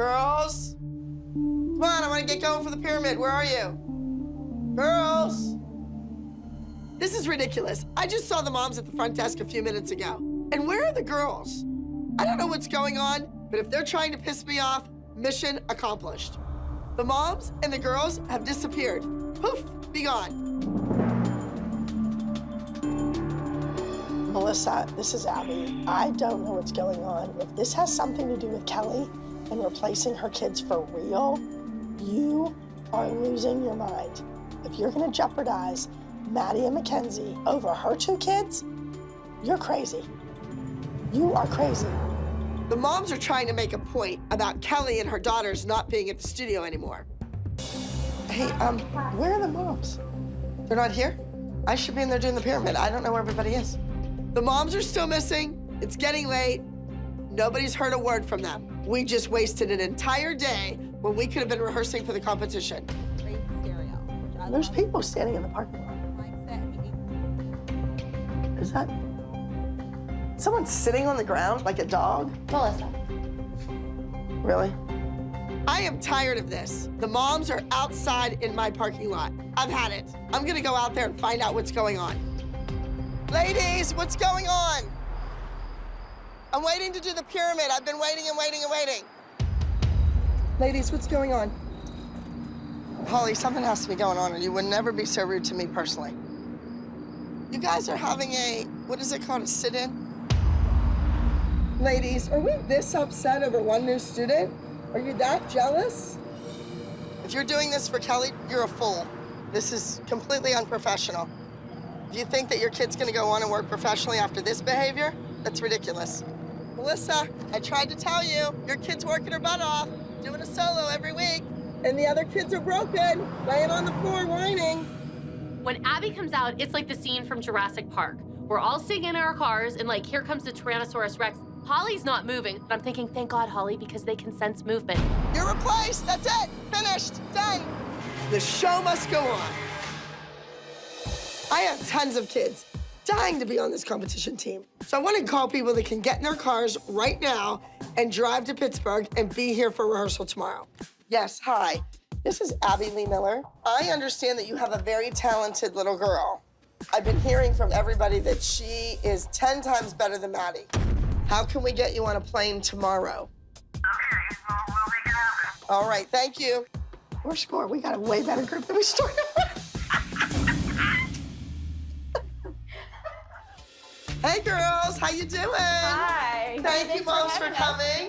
Girls? Come on, I want to get going for the pyramid. Where are you? Girls? This is ridiculous. I just saw the moms at the front desk a few minutes ago. And where are the girls? I don't know what's going on, but if they're trying to piss me off, mission accomplished. The moms and the girls have disappeared. Poof, be gone. Melissa, this is Abby. I don't know what's going on. If this has something to do with Kelly and replacing her kids for real, you are losing your mind. If you're gonna jeopardize Maddie and Mackenzie over her 2 kids, you're crazy. You are crazy. The moms are trying to make a point about Kelly and her daughters not being at the studio anymore. Hey, where are the moms? They're not here? I should be in there doing the pyramid. I don't know where everybody is. The moms are still missing. It's getting late. Nobody's heard a word from them. We just wasted an entire day when we could have been rehearsing for the competition. There's people standing in the parking lot. Is that someone sitting on the ground like a dog? Melissa. Really? I am tired of this. The moms are outside in my parking lot. I've had it. I'm gonna go out there and find out what's going on. Ladies, what's going on? I'm waiting to do the pyramid. I've been waiting and waiting and waiting. Ladies, what's going on? Holly, something has to be going on, or you would never be so rude to me personally. You guys are having a, what is it called, a sit-in? Ladies, are we this upset over one new student? Are you that jealous? If you're doing this for Kelly, you're a fool. This is completely unprofessional. If you think that your kid's gonna go on and work professionally after this behavior, that's ridiculous. Melissa, I tried to tell you, your kid's working her butt off, doing a solo every week, and the other kids are broken, laying on the floor whining. When Abby comes out, it's like the scene from Jurassic Park. We're all sitting in our cars, and like, here comes the Tyrannosaurus Rex. Holly's not moving, but I'm thinking, thank God, Holly, because they can sense movement. You're replaced, that's it, finished, done. The show must go on. I have tons of kids dying to be on this competition team. So I want to call people that can get in their cars right now and drive to Pittsburgh and be here for rehearsal tomorrow. Yes, hi. This is Abby Lee Miller. I understand that you have a very talented little girl. I've been hearing from everybody that she is 10 times better than Maddie. How can we get you on a plane tomorrow? Okay, well, we'll make it happen. All right, thank you. We're score. We got a way better group than we started with. Hey, girls, how you doing? Hi. Thank you, moms, for coming.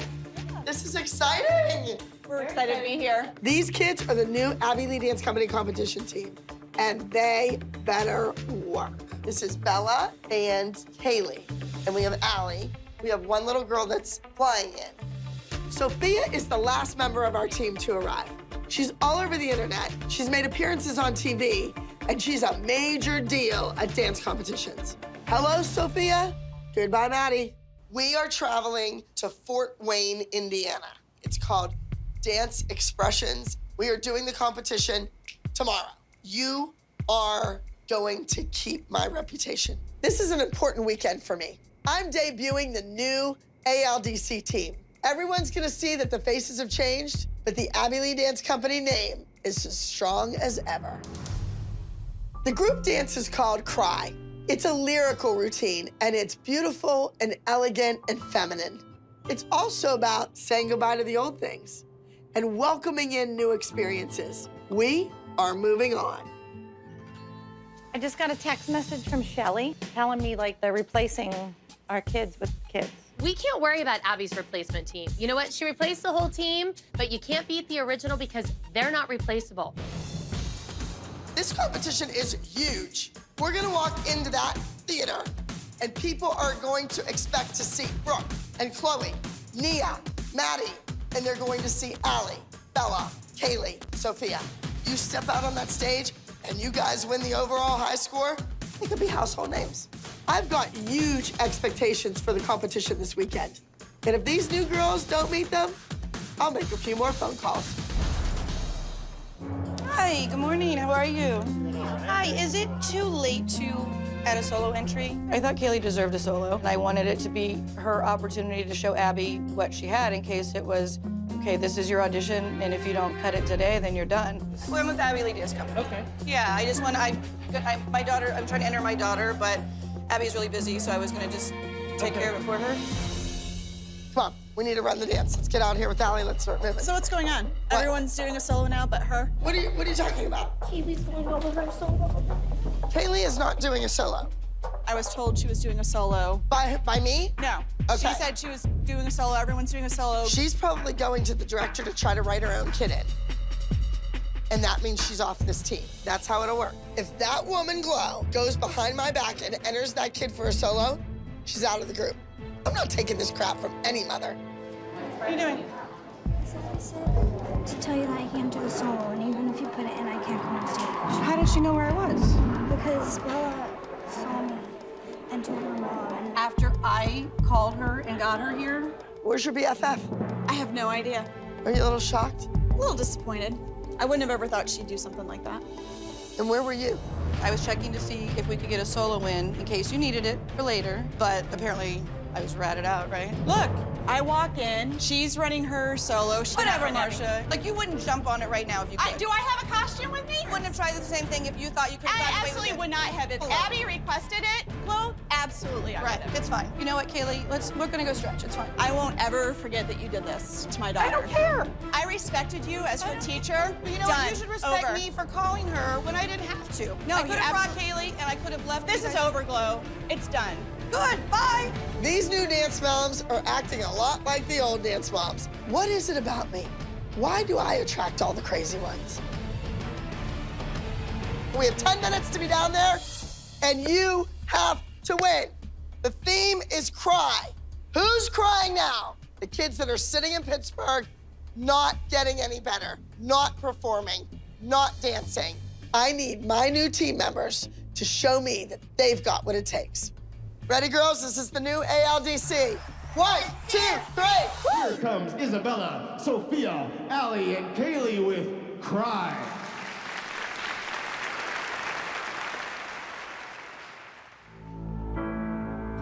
This is exciting. We're excited to be here. These kids are the new Abby Lee Dance Company competition team, and they better work. This is Bella and Kaylee, and we have Allie. We have one little girl that's flying in. Sophia is the last member of our team to arrive. She's all over the internet. She's made appearances on TV, and she's a major deal at dance competitions. Hello, Sophia. Goodbye, Maddie. We are traveling to Fort Wayne, Indiana. It's called Dance Expressions. We are doing the competition tomorrow. You are going to keep my reputation. This is an important weekend for me. I'm debuting the new ALDC team. Everyone's gonna see that the faces have changed, but the Abby Lee Dance Company name is as strong as ever. The group dance is called Cry. It's a lyrical routine, and it's beautiful and elegant and feminine. It's also about saying goodbye to the old things and welcoming in new experiences. We are moving on. I just got a text message from Shelly telling me like they're replacing our kids with kids. We can't worry about Abby's replacement team. You know what? She replaced the whole team, but you can't beat the original because they're not replaceable. This competition is huge. We're gonna walk into that theater, and people are going to expect to see Brooke and Chloe, Nia, Maddie, and they're going to see Allie, Bella, Kaylee, Sophia. You step out on that stage, and you guys win the overall high score, it could be household names. I've got huge expectations for the competition this weekend. And if these new girls don't meet them, I'll make a few more phone calls. Hi, good morning. How are you? Hi, is it too late to add a solo entry? I thought Kaylee deserved a solo, and I wanted it to be her opportunity to show Abby what she had in case it was okay, this is your audition, and if you don't cut it today, then you're done. Well, I'm with Abby Lee Dance Company. Okay. Yeah, I just want, my daughter, I'm trying to enter my daughter, but Abby's really busy, so I was gonna just take care of it for her. Come on, we need to run the dance. Let's get out here with Allie. Let's start moving. So what's going on? Everyone's doing a solo now but her? What are you talking about? Kaylee's going over her solo. Kaylee is not doing a solo. I was told she was doing a solo. By me? No. Okay. She said she was doing a solo. Everyone's doing a solo. She's probably going to the director to try to write her own kid in. And that means she's off this team. That's how it'll work. If that woman, Glow, goes behind my back and enters that kid for a solo, she's out of the group. I'm not taking this crap from any mother. What are you doing? I said to tell you that I can't do a solo, and even if you put it in, I can't go on stage. How did she know where I was? Because Bella saw me and told her mom. And After I called her and got her here? Where's your BFF? I have no idea. Are you a little shocked? A little disappointed. I wouldn't have ever thought she'd do something like that. And where were you? I was checking to see if we could get a solo win in case you needed it for later, but apparently I was ratted out, right? Look, I walk in, she's running her solo. Whatever, Marcia. Like, you wouldn't jump on it right now if you could. Do I have a costume with me? You wouldn't have tried the same thing if you thought you could have I gotten away absolutely with it. would not have it. Hold on. Abby requested it. Well, absolutely I Right, would have. it's fine. You know what, Kaylee? We're gonna go stretch, it's fine. I won't ever forget that you did this to my daughter. I don't care. I respected you as her teacher. But you know Done. what? You should respect Over. me for calling her when I didn't have to. No, I you could have brought absolutely- Kaylee and I could have left. This you is guys- over, Glow. It's done. Good, bye. These new dance moms are acting a lot like the old dance moms. What is it about me? Why do I attract all the crazy ones? We have 10 minutes to be down there, and you have to win. The theme is cry. Who's crying now? The kids that are sitting in Pittsburgh, not getting any better, not performing, not dancing. I need my new team members to show me that they've got what it takes. Ready, girls? This is the new ALDC. 1, 2, 3. Here comes Isabella, Sophia, Allie, and Kaylee with Cry.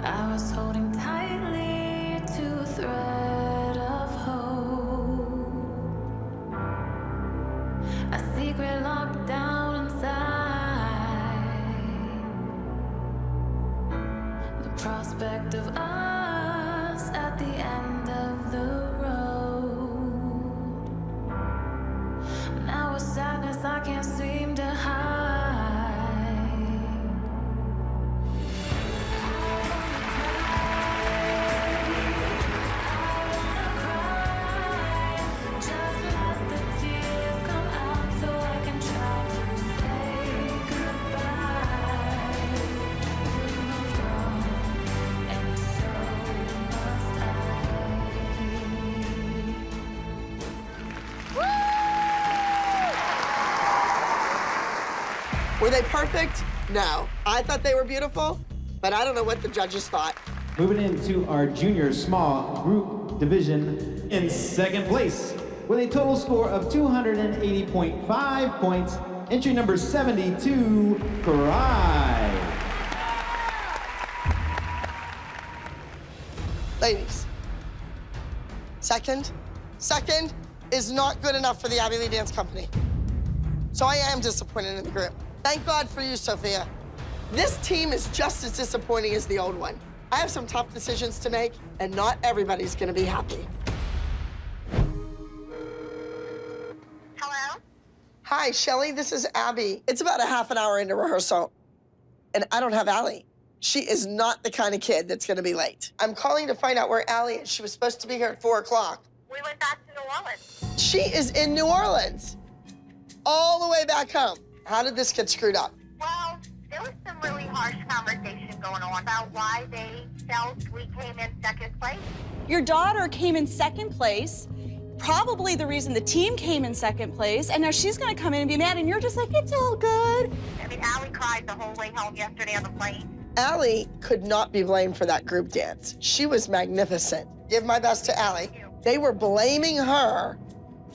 I was holding tightly to a thread of hope, a secret locked down inside. The prospect of us at the end of the road. Now a sadness I can't seem to hide. Were they perfect? No. I thought they were beautiful, but I don't know what the judges thought. Moving into our junior small group division in second place with a total score of 280.5 points, entry number 72, Cry. Ladies, second is not good enough for the Abby Lee Dance Company. So I am disappointed in the group. Thank God for you, Sophia. This team is just as disappointing as the old one. I have some tough decisions to make, and not everybody's gonna be happy. Hello? Hi, Shelly, this is Abby. It's about a half an hour into rehearsal, and I don't have Allie. She is not the kind of kid that's gonna be late. I'm calling to find out where Allie is. She was supposed to be here at 4 o'clock. We went back to New Orleans. She is in New Orleans, all the way back home. How did this get screwed up? Well, there was some really harsh conversation going on about why they felt we came in second place. Your daughter came in second place, probably the reason the team came in second place, and now she's gonna come in and be mad, and you're just like, it's all good. I mean, Allie cried the whole way home yesterday on the plane. Allie could not be blamed for that group dance. She was magnificent. Give my best to Allie. They were blaming her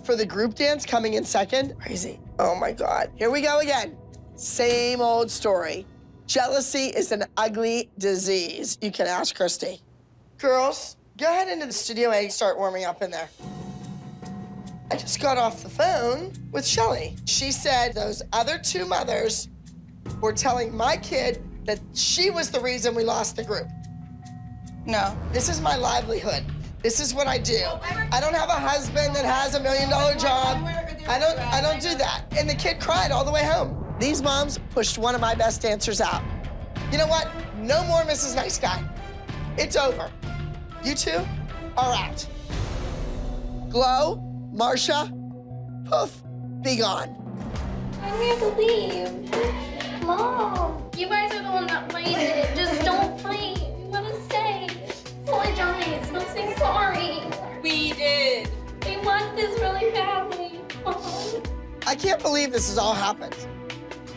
for the group dance coming in second. Crazy. Oh my God. Here we go again. Same old story. Jealousy is an ugly disease. You can ask Christy. Girls, go ahead into the studio and start warming up in there. I just got off the phone with Shelly. She said those other two mothers were telling my kid that she was the reason we lost the group. No. This is my livelihood. This is what I do. I don't have a husband that has $1 million job. I don't do that. And the kid cried all the way home. These moms pushed one of my best dancers out. You know what? No more Mrs. Nice Guy. It's over. You two are out. Glow, Marsha, poof, be gone. I have to leave. Mom, you guys are the one that played it. Just don't fight. You want to stay. Apologize. Don't say sorry. We did. We want this really badly. I can't believe this has all happened.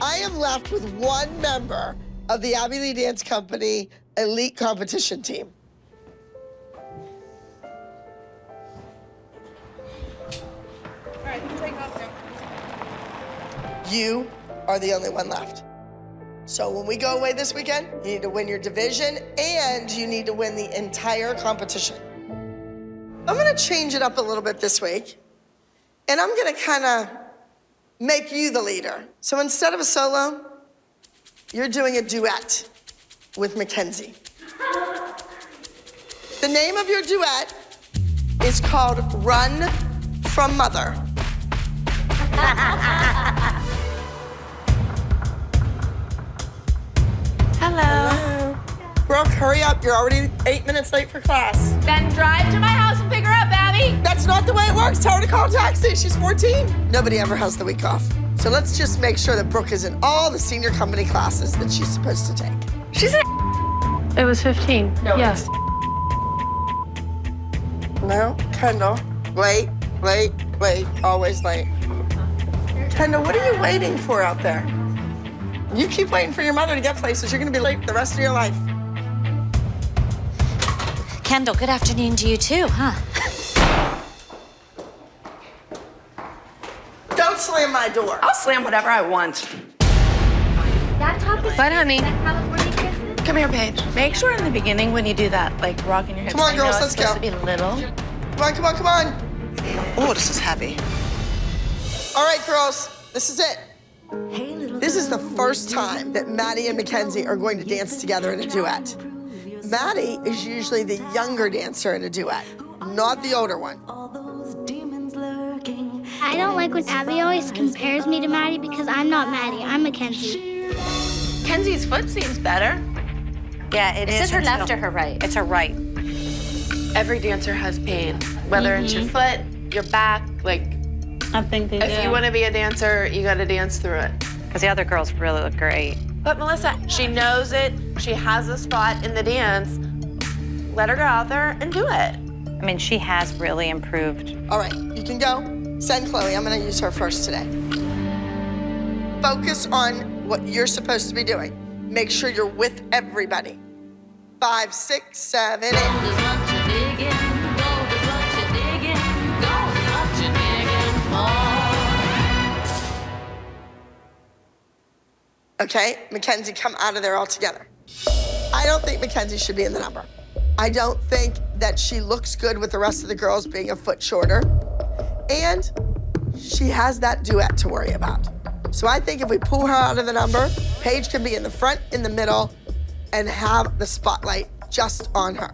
I am left with one member of the Abby Lee Dance Company elite competition team. All right, you can take off now. You are the only one left. So when we go away this weekend, you need to win your division and you need to win the entire competition. I'm gonna change it up a little bit this week, and I'm gonna kinda make you the leader. So instead of a solo, you're doing a duet with Mackenzie. The name of your duet is called Run from Mother. Hello. Brooke, hurry up. You're already 8 minutes late for class. Then drive to my house and pick her up, Abby. That's not the way it works. Tell her to call a taxi. She's 14. Nobody ever has the week off. So let's just make sure that Brooke is in all the senior company classes that she's supposed to take. She's in. It was 15. No, yes. No, Kendall. Late, late, late, always late. Kendall, what are you waiting for out there? You keep waiting for your mother to get places, you're gonna be late for the rest of your life. Kendall, good afternoon to you too, huh? Don't slam my door. I'll slam whatever I want. That top is But honey. California kisses? Come here, Paige. Make sure in the beginning when you do that, like rocking your hips. Come on, I know girls, it's let's go. supposed to be little. Come on, come on, come on. Oh, this is heavy. All right, girls, this is it. This is the first time that Maddie and Mackenzie are going to dance together in a duet. Maddie is usually the younger dancer in a duet, not the older one. I don't like when Abby always compares me to Maddie because I'm not Maddie, I'm Mackenzie. Kenzie's foot seems better. Yeah, it is. Is it her left or her right? It's her right. Every dancer has pain, whether it's your foot, your back, like, I think they do. if you want to be a dancer, you got to dance through it. Because the other girls really look great. But Melissa, she knows it. She has a spot in the dance. Let her go out there and do it. I mean, she has really improved. All right, you can go. Send Chloe. I'm going to use her first today. Focus on what you're supposed to be doing. Make sure you're with everybody. 5, 6, 7, 8. Okay, Mackenzie, come out of there altogether. I don't think Mackenzie should be in the number. I don't think that she looks good with the rest of the girls being a foot shorter. And she has that duet to worry about. So I think if we pull her out of the number, Paige can be in the front, in the middle, and have the spotlight just on her.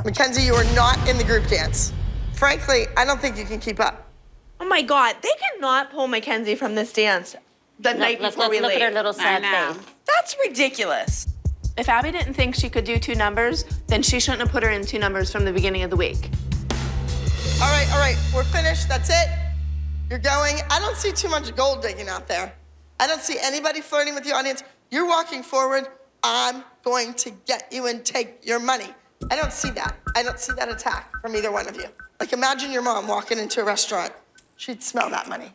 Mackenzie, you are not in the group dance. Frankly, I don't think you can keep up. Oh my God, they cannot pull Mackenzie from this dance the night before we leave. Look at her little sad face. That's ridiculous. If Abby didn't think she could do 2 numbers, then she shouldn't have put her in 2 numbers from the beginning of the week. All right, we're finished, that's it. You're going. I don't see too much gold digging out there. I don't see anybody flirting with the audience. You're walking forward. I'm going to get you and take your money. I don't see that. I don't see that attack from either one of you. Like, imagine your mom walking into a restaurant. She'd smell that money.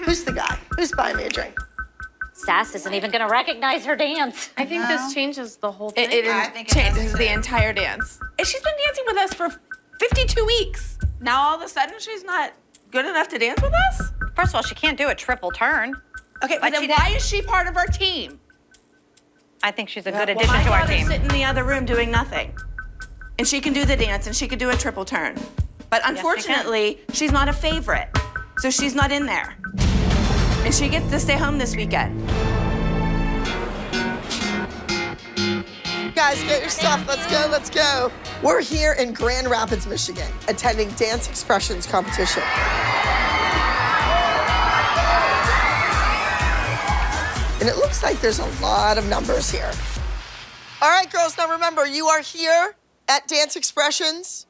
Who's the guy? Who's buying me a drink? Sass isn't even gonna recognize her dance. I think this changes the whole thing. It changes the entire dance. And she's been dancing with us for 52 weeks. Now all of a sudden she's not good enough to dance with us? First of all, she can't do a triple turn. Okay, but then why is she part of our team? I think she's a good addition to our team. My sit in the other room doing nothing. And she can do the dance and she can do a triple turn. But unfortunately, she's not a favorite. So she's not in there. And she gets to stay home this weekend. Guys, get your stuff. Let's go, let's go. We're here in Grand Rapids, Michigan, attending Dance Expressions competition. And it looks like there's a lot of numbers here. All right, girls, now remember, you are here at Dance Expressions.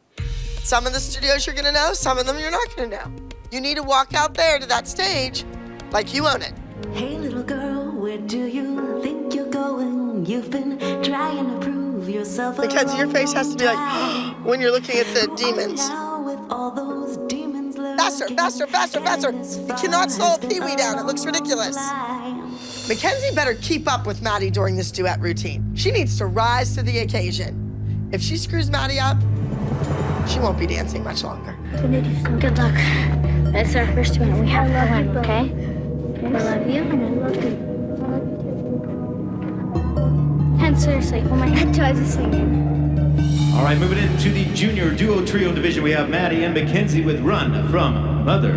Some of the studios you're gonna know, some of them you're not gonna know. You need to walk out there to that stage like you own it. Hey, little girl, where do you think you're going? You've been trying to prove yourself. Because your face has to be like, when you're looking at the demons. Faster, faster, faster, faster. You cannot slow a pee-wee down. It looks ridiculous. Mackenzie better keep up with Maddie during this duet routine. She needs to rise to the occasion. If she screws Maddie up, she won't be dancing much longer. Good luck. It's our first duet. We have to win, okay? I love you and I love you. And seriously, oh my God, do I just singing? All right, moving into the junior duo trio division, we have Maddie and Mackenzie with Run from Mother.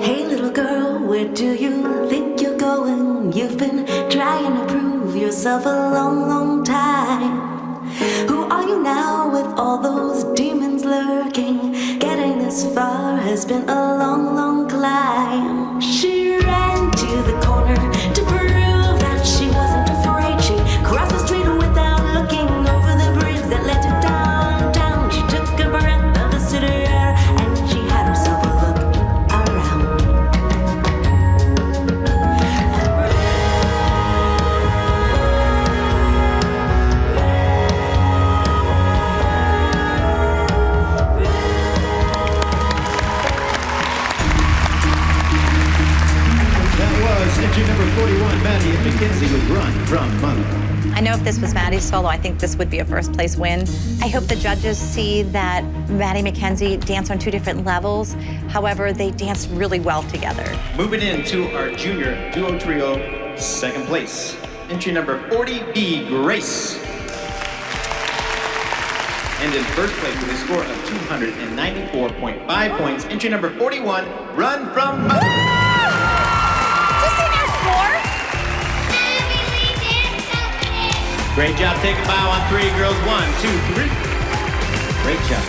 Hey, little girl, where do you think you're going? You've been trying to prove yourself a long, long time. Who are you now with all those demons lurking? Getting this far has been a long, long climb. She ran to the corner to prove that she wasn't afraid. She crossed the street without looking over the bridge that led to downtown. She took a breath of the city air and she had herself a look around. Entry number 41, Maddie and Mackenzie with Run from Mother. I know if this was Maddie's solo, I think this would be a first place win. I hope the judges see that Maddie and Mackenzie dance on two different levels. However, they dance really well together. Moving into our junior duo trio, second place. Entry number 40, B. Grace. And in first place with a score of 294.5 points, entry number 41, Run from Mother. Great job. Take a bow on three, girls. 1, 2, 3. Great job.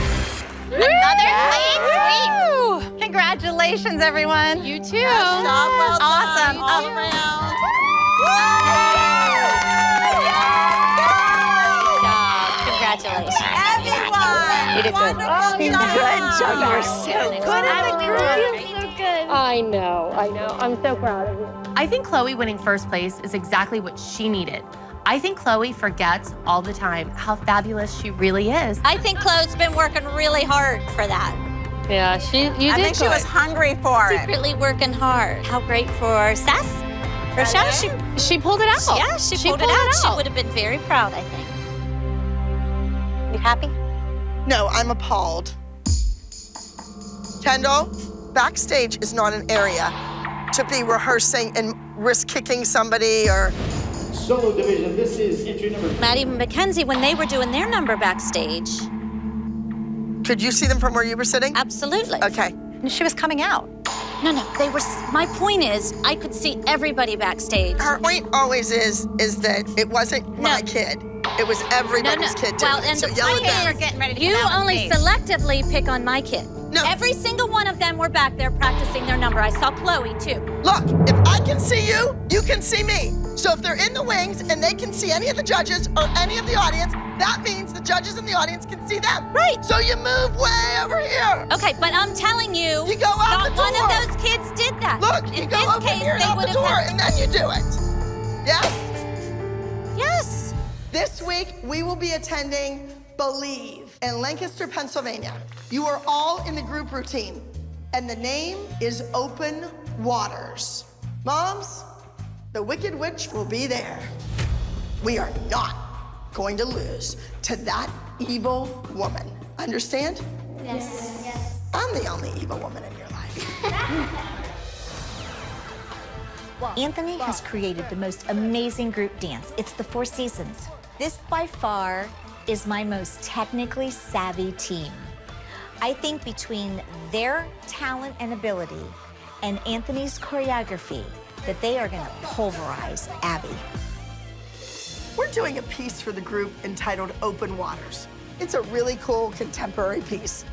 Another clean sweep. Congratulations, everyone. You too. Awesome. All around. Congratulations. Everyone. You did good. Good job. You're so good at the group. I know. I'm so proud of you. I think Chloe winning first place is exactly what she needed. I think Chloe forgets all the time how fabulous she really is. I think Chloe's been working really hard for that. Yeah, I think she was hungry for it. Secretly working hard. How great for Sass? For Shelly? She pulled it out. Yeah, she pulled it out. She would have been very proud, I think. You happy? No, I'm appalled. Kendall, backstage is not an area to be rehearsing and risk kicking somebody or... Solo division, this is entry number... Maddie and Mackenzie, when they were doing their number backstage. Could you see them from where you were sitting? Absolutely. Okay. And she was coming out. No, they were, my point is, I could see everybody backstage. Her point always is that it wasn't my kid. It was everybody's kid doing Well, it. and So the yell point at them. is, you only selectively pick on my kid. No. Every single one of them were back there practicing their number. I saw Chloe, too. Look, if I can see you, you can see me. So if they're in the wings and they can see any of the judges or any of the audience, that means the judges in the audience can see them. Right. So you move way over here. Okay, but I'm telling you, You go out the not door. one of those kids did that. Look, you In go this over case, here and they out would the have door, had... and then you do it. Yes? Yes. This week, we will be attending Believe in Lancaster, Pennsylvania. You are all in the group routine, and the name is Open Waters. Moms, the Wicked Witch will be there. We are not going to lose to that evil woman. Understand? Yes. I'm the only evil woman in your life. Anthony has created the most amazing group dance. It's the Four Seasons. This, by far, is my most technically savvy team. I think between their talent and ability and Anthony's choreography, that they are gonna pulverize Abby. We're doing a piece for the group entitled Open Waters. It's a really cool contemporary piece.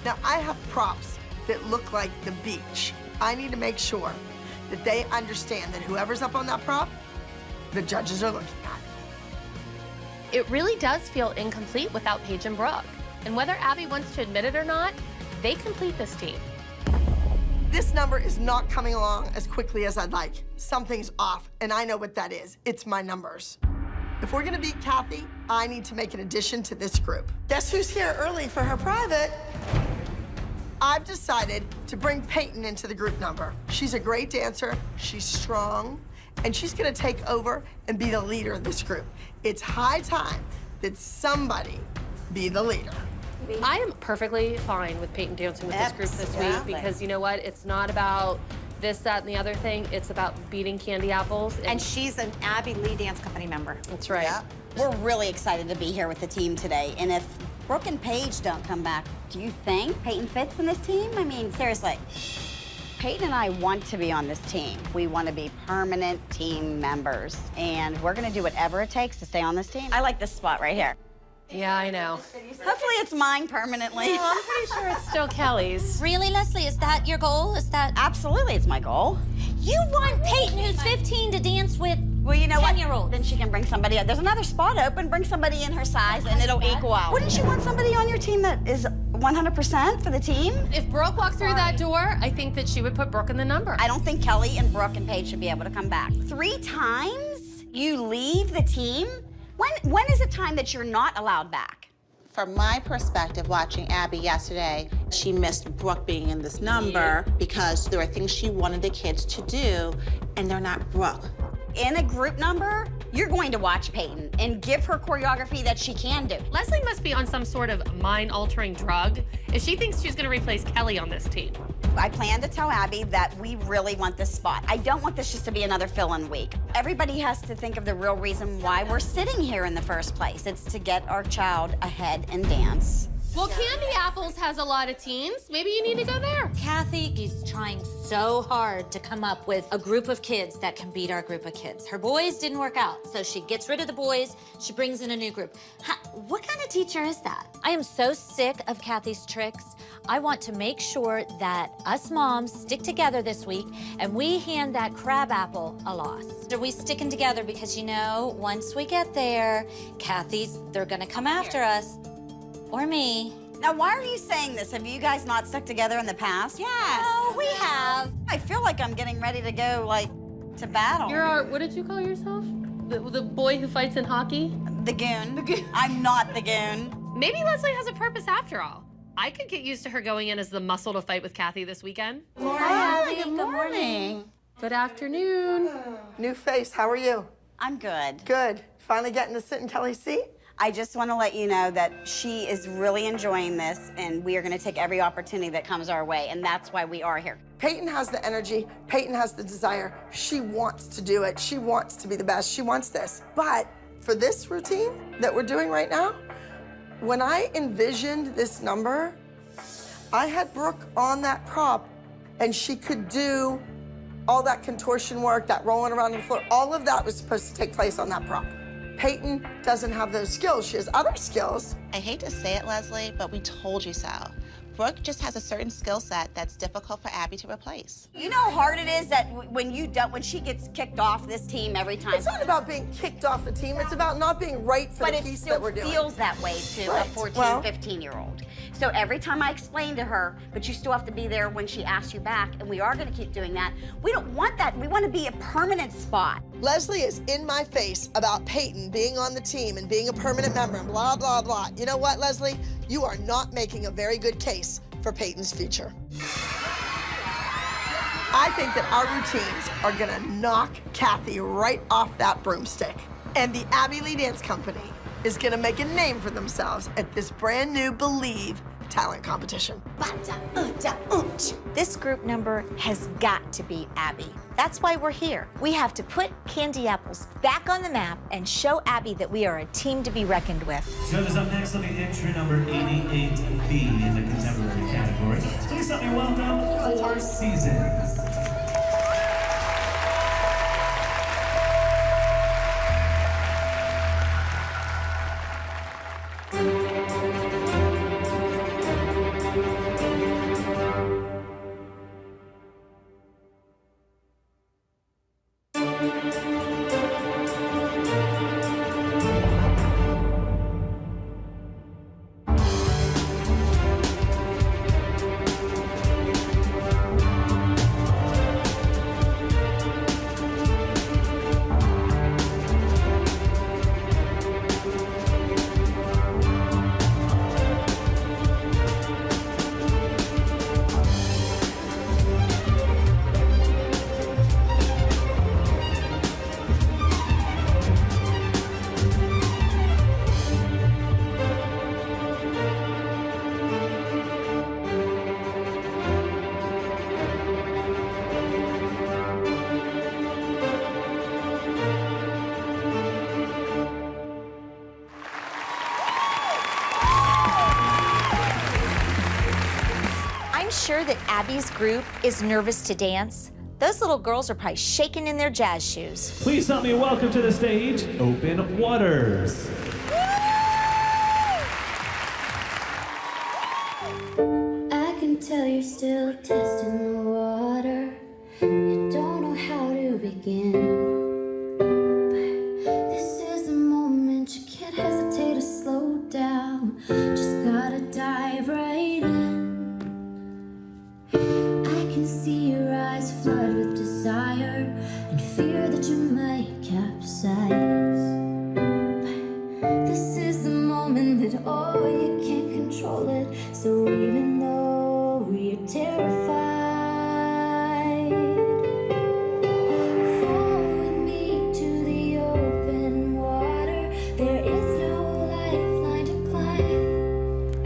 Now, I have props that look like the beach. I need to make sure that they understand that whoever's up on that prop, the judges are looking at. It really does feel incomplete without Paige and Brooke. And whether Abby wants to admit it or not, they complete this team. This number is not coming along as quickly as I'd like. Something's off, and I know what that is. It's my numbers. If we're gonna beat Kathy, I need to make an addition to this group. Guess who's here early for her private? I've decided to bring Peyton into the group number. She's a great dancer, she's strong, and she's gonna take over and be the leader of this group. It's high time that somebody be the leader. I am perfectly fine with Peyton dancing with this group this week because you know what? It's not about this, that, and the other thing. It's about beating candy apples. And she's an Abby Lee Dance Company member. That's right. Yeah. We're really excited to be here with the team today. And if Brooke and Paige don't come back, do you think Peyton fits in this team? I mean, seriously. Peyton and I want to be on this team. We want to be permanent team members. And we're going to do whatever it takes to stay on this team. I like this spot right here. Yeah, I know. Hopefully it's mine permanently. No, I'm pretty sure it's still Kelly's. Really, Leslie? Is that your goal? Is that... Absolutely, it's my goal. You want Peyton, who's 15, to dance with Well, you know 10-year-olds. Then she can bring somebody. There's another spot open. Bring somebody in her size, and it'll equal out. Wouldn't you want somebody on your team that is 100% for the team? If Brooke walked through that door, I think that she would put Brooke in the number. I don't think Kelly and Brooke and Paige should be able to come back. 3 times you leave the team? When is it time that you're not allowed back? From my perspective, watching Abby yesterday, she missed Brooke being in this number because there are things she wanted the kids to do, and they're not Brooke. In a group number, you're going to watch Peyton and give her choreography that she can do. Leslie must be on some sort of mind-altering drug if she thinks she's gonna replace Kelly on this team. I plan to tell Abby that we really want this spot. I don't want this just to be another fill-in week. Everybody has to think of the real reason why we're sitting here in the first place. It's to get our child ahead and dance. Well, Candy Apples has a lot of teens. Maybe you need to go there. Kathy is trying so hard to come up with a group of kids that can beat our group of kids. Her boys didn't work out, so she gets rid of the boys, she brings in a new group. What kind of teacher is that? I am so sick of Kathy's tricks. I want to make sure that us moms stick together this week and we hand that crab apple a loss. Are we sticking together? Because you know, once we get there, they're gonna come after us. Or me. Now, why are you saying this? Have you guys not stuck together in the past? Yes. Oh, we have. I feel like I'm getting ready to go, like, to battle. You're our, what did you call yourself? The boy who fights in hockey? The goon. The goon. I'm not the goon. Maybe Leslie has a purpose after all. I could get used to her going in as the muscle to fight with Kathy this weekend. Hi, good morning. Good afternoon. New face, how are you? I'm good. Good. Finally getting to sit in Kelly's seat? I just want to let you know that she is really enjoying this, and we are going to take every opportunity that comes our way, and that's why we are here. Peyton has the energy, Peyton has the desire. She wants to do it. She wants to be the best. She wants this. But for this routine that we're doing right now, when I envisioned this number, I had Brooke on that prop, and she could do all that contortion work, that rolling around on the floor. All of that was supposed to take place on that prop. Peyton doesn't have those skills. She has other skills. I hate to say it, Leslie, but we told you so. Brooke just has a certain skill set that's difficult for Abby to replace. You know how hard it is that when she gets kicked off this team every time? It's not about being kicked off the team. It's about not being right for the piece that we're doing. But it still feels that way to a 14, 15-year-old. So every time I explain to her, but you still have to be there when she asks you back, and we are going to keep doing that. We don't want that. We want to be a permanent spot. Leslie is in my face about Peyton being on the team and being a permanent member and blah, blah, blah. You know what, Leslie? You are not making a very good case for Peyton's future. I think that our routines are gonna knock Kathy right off that broomstick. And the Abby Lee Dance Company is gonna make a name for themselves at this brand new Believe talent competition. This group number has got to beat Abby. That's why we're here. We have to put Candy Apples back on the map and show Abby that we are a team to be reckoned with. Judges, up next will be entry number 88B in the contemporary category. Please help me welcome our Seasons. I'm sure that Abby's group is nervous to dance. Those little girls are probably shaking in their jazz shoes. Please help me welcome to the stage, Open Waters. I can tell you're still testing the water. You don't know how to begin. But this is the moment you can't hesitate to slow down. Just gotta dive right in. I can see your eyes flood with desire and fear that you might capsize. But this is the moment that, oh, you can't control it. So even though we're terrified, fall with me to the open water. There is no lifeline to climb.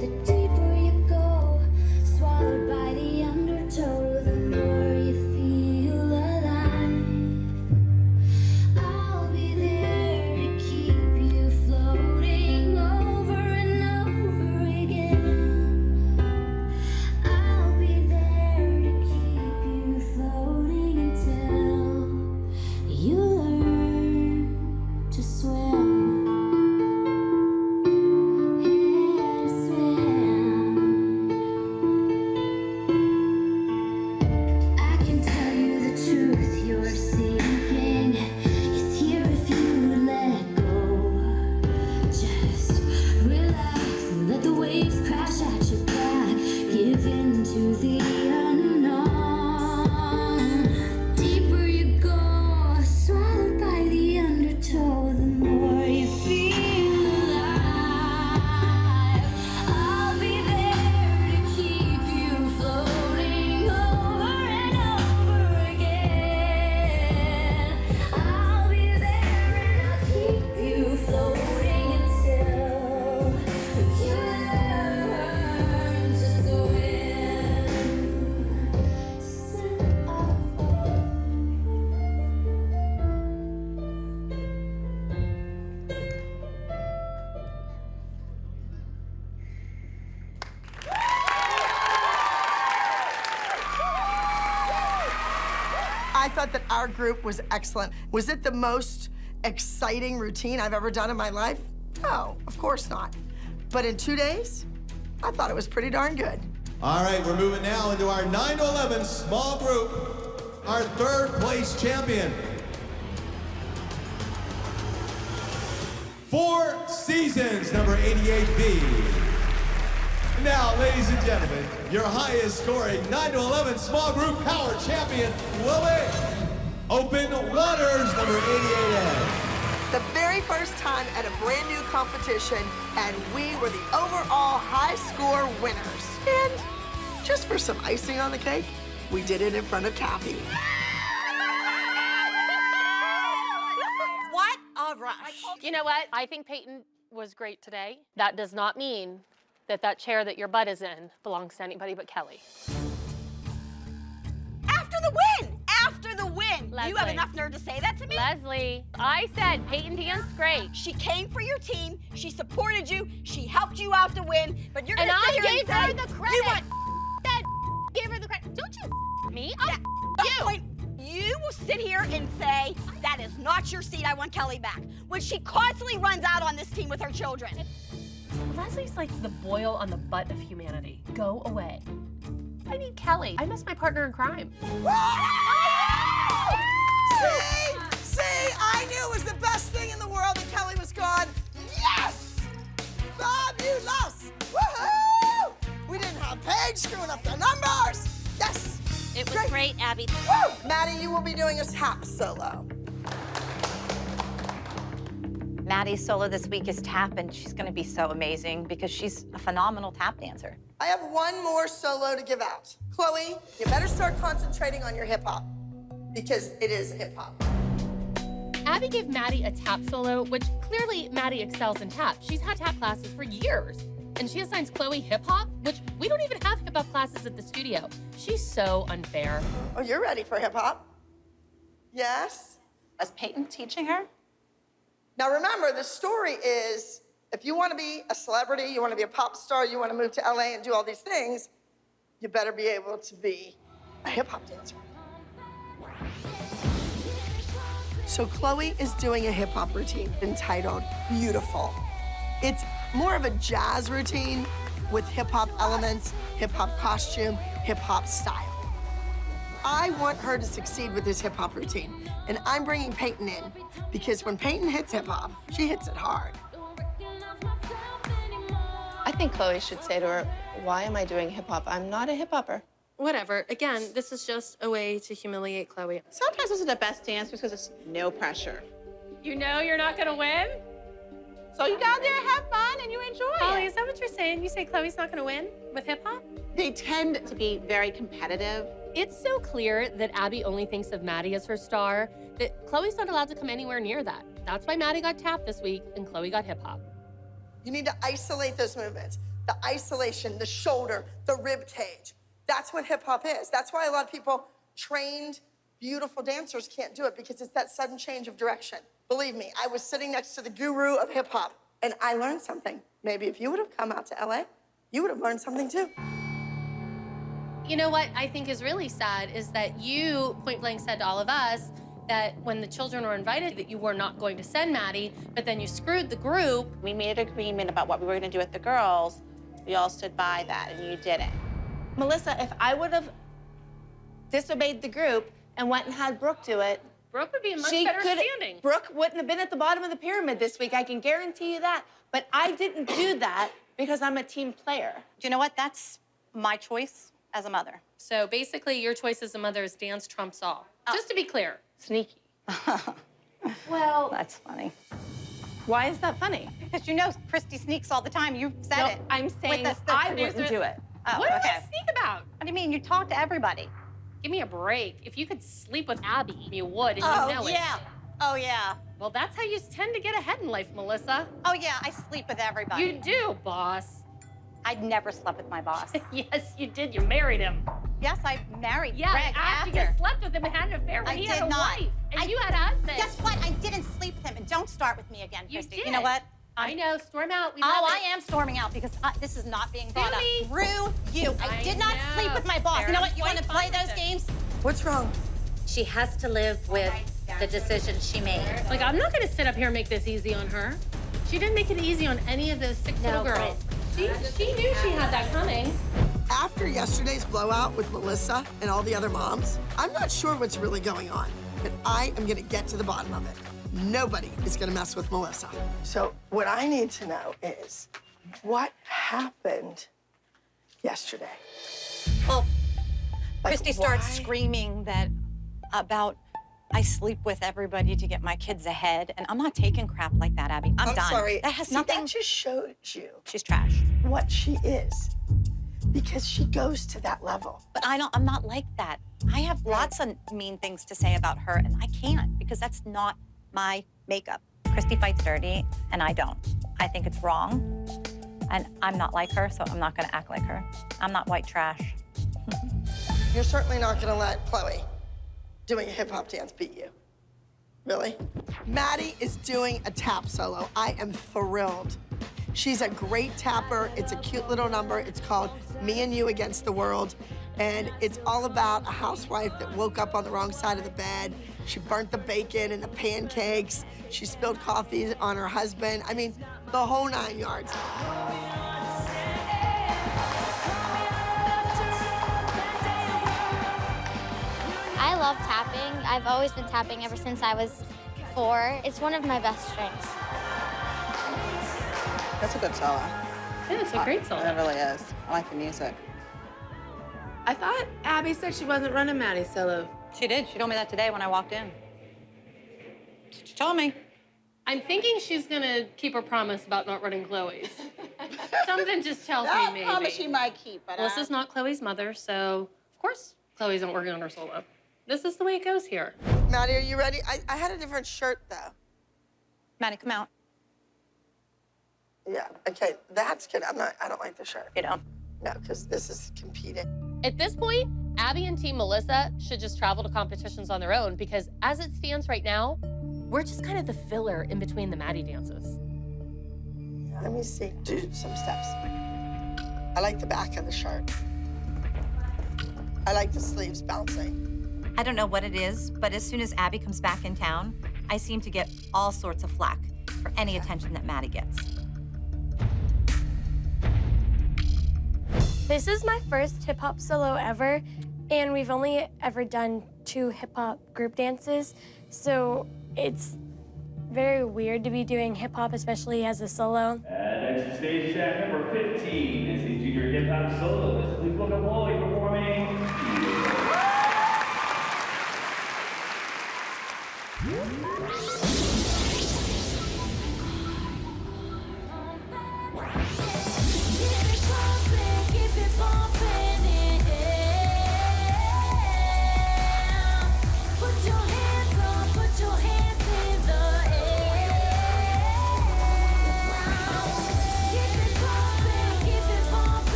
The deeper you go, swallowed by the undertow, the more you feel alive. I'll be there to keep you floating over and over again. I'll be there to keep you floating until you learn to swim. And swim. I can tell you the truth you're seeking is here if you let go. Just relax and let the waves crash at your back. Give in to the unknown. Deeper you go, swallowed by the undertow, the more you feel alive. I'll be there to keep you floating over and over again. I'll be there and I'll keep you floating until you learn to swim. I thought that our group was excellent. Was it the most exciting routine I've ever done in my life? No, of course not. But in 2 days, I thought it was pretty darn good. All right, we're moving now into our 9 to 11 small group, our third place champion. 4 Seasons, number 88B. Now, ladies and gentlemen, your highest scoring 9 to 11 small group power champion will be Open Waters, number 88A. The very first time at a brand new competition, and we were the overall high score winners. And just for some icing on the cake, we did it in front of Kathy. What a rush. You know what? I think Peyton was great today. That does not mean that chair that your butt is in belongs to anybody but Kelly. After the win! After the win! Leslie. You have enough nerve to say that to me? Leslie, I said Peyton danced great. She came for your team, she supported you, she helped you out to win, but you're gonna And sit I here gave and her say, the credit. You want Give her the credit. Don't you me? You will sit here and say, that is not your seat, I want Kelly back, when she constantly runs out on this team with her children. Leslie's like the boil on the butt of humanity. Go away. I need Kelly. I miss my partner in crime. See, I knew it was the best thing in the world that Kelly was gone. Yes! Fabulous! Woohoo! We didn't have Paige screwing up the numbers. Yes! It was great, Abby. Woo! Maddie, you will be doing a tap solo. Maddie's solo this week is tap, and she's gonna be so amazing because she's a phenomenal tap dancer. I have one more solo to give out. Chloe, you better start concentrating on your hip hop because it is hip hop. Abby gave Maddie a tap solo, which clearly Maddie excels in tap. She's had tap classes for years. And she assigns Chloe hip hop, which we don't even have hip hop classes at the studio. She's so unfair. Oh, you're ready for hip hop? Yes? Was Peyton teaching her? Now remember, the story is, if you want to be a celebrity, you want to be a pop star, you want to move to LA and do all these things, you better be able to be a hip hop dancer. So Chloe is doing a hip hop routine entitled Beautiful. It's more of a jazz routine with hip hop elements, hip hop costume, hip hop style. I want her to succeed with this hip hop routine, and I'm bringing Peyton in because when Peyton hits hip hop, she hits it hard. I think Chloe should say to her, why am I doing hip hop? I'm not a hip hopper. Whatever. Again, this is just a way to humiliate Chloe. Sometimes those are the best dance because it's no pressure. You know you're not gonna win? So you go out there and have fun and you enjoy Holly, it. is that what you're saying? You say Chloe's not gonna win with hip hop? They tend to be very competitive. It's so clear that Abby only thinks of Maddie as her star that Chloe's not allowed to come anywhere near that. That's why Maddie got tap this week and Chloe got hip hop. You need to isolate those movements. The isolation, the shoulder, the rib cage. That's what hip hop is. That's why a lot of people, trained, beautiful dancers can't do it because it's that sudden change of direction. Believe me, I was sitting next to the guru of hip hop and I learned something. Maybe if you would have come out to LA, you would have learned something too. You know what I think is really sad is that you point blank said to all of us that when the children were invited that you were not going to send Maddie, but then you screwed the group. We made an agreement about what we were gonna do with the girls. We all stood by that and you didn't. Melissa, if I would have disobeyed the group and went and had Brooke do it, Brooke would be in much better standing. Brooke wouldn't have been at the bottom of the pyramid this week, I can guarantee you that. But I didn't do that because I'm a team player. Do you know what? That's my choice as a mother. So basically your choice as a mother is dance trumps all. Just to be clear. Sneaky. Well, that's funny. Why is that funny? Because you know Christy sneaks all the time. You said No, it. I'm saying with us, I wouldn't wouldn't do it. Oh, What do okay. I sneak about? What do you mean? You talk to everybody. Give me a break. If you could sleep with Abby, you would, and Oh, you know it. yeah. Oh, yeah. Well, that's how you tend to get ahead in life, Melissa. Oh, yeah, I sleep with everybody. You do, boss. I'd never slept with my boss. Yes, you did. You married him. Yes, I married Yeah, Greg after you slept with him and had an affair when I he did had a not. wife. And you had a husband. Guess what? I didn't sleep with him. And don't start with me again, You Christy. did. You know what? I know. Storm out. We Oh, love I it. am storming out because this is not being brought up Silly. through you. I did not know. sleep with my boss. You know what? You want to play Quite those games? What's wrong? She has to live with the decision she made. Like, I'm not gonna sit up here and make this easy on her. She didn't make it easy on any of those 6 little girls. She knew she had that coming. After yesterday's blowout with Melissa and all the other moms, I'm not sure what's really going on, but I am gonna get to the bottom of it. Nobody is gonna mess with Melissa. So what I need to know is what happened yesterday? Well, Like, Christy starts why? screaming that about I sleep with everybody to get my kids ahead, and I'm not taking crap like that, Abby. I'm done. sorry. That has See, nothing. That just showed you She's trash. what she is, because she goes to that level. But I'm not like that. I have lots of mean things to say about her, and I can't because that's not my makeup. Christy fights dirty, and I don't. I think it's wrong. And I'm not like her, so I'm not gonna act like her. I'm not white trash. You're certainly not gonna let Chloe doing a hip hop dance beat you. Really? Maddie is doing a tap solo. I am thrilled. She's a great tapper. It's a cute little number. It's called Me and You Against the World. And it's all about a housewife that woke up on the wrong side of the bed. She burnt the bacon and the pancakes. She spilled coffee on her husband. I mean, the whole 9 yards. I love tapping. I've always been tapping ever since I was 4. It's one of my best strengths. That's a good solo. Yeah, it's a great solo. It really is. I like the music. I thought Abby said she wasn't running Maddie's solo. She did. She told me that today when I walked in. She told me. I'm thinking she's gonna keep her promise about not running Chloe's. Something just tells me maybe. That promise she might keep, but Melissa's not Chloe's mother, so of course Chloe's not working on her solo. This is the way it goes here. Maddie, are you ready? I had a different shirt, though. Maddie, come out. Yeah, okay, that's good. I don't like the shirt. You know? No, because this is competing. At this point, Abby and Team Melissa should just travel to competitions on their own because as it stands right now, we're just kind of the filler in between the Maddie dances. Let me see. Do some steps. I like the back of the shirt. I like the sleeves bouncing. I don't know what it is, but as soon as Abby comes back in town, I seem to get all sorts of flack for any attention that Maddie gets. This is my first hip-hop solo ever, and we've only ever done 2 hip-hop group dances, so it's very weird to be doing hip-hop, especially as a solo. Next to stage staff number 15 is a junior hip-hop soloist. Please welcome Wally performing.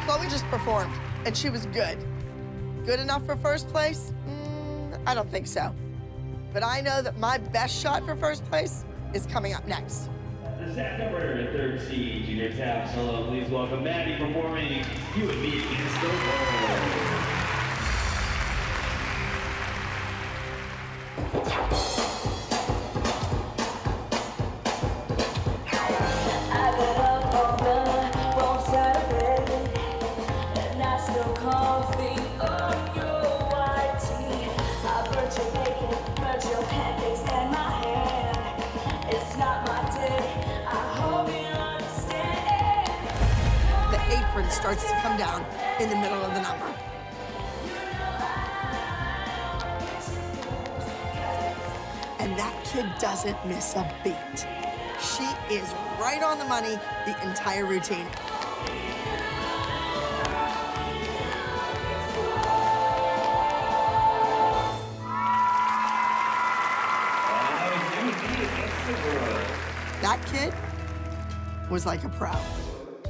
Chloe just performed, and she was good. Good enough for first place? I don't think so. But I know that my best shot for first place is coming up next. The sack number 13, junior tap solo. Please welcome Maddie performing You and Me Against the World. Starts to come down in the middle of the number. And that kid doesn't miss a beat. She is right on the money the entire routine. That kid was like a pro.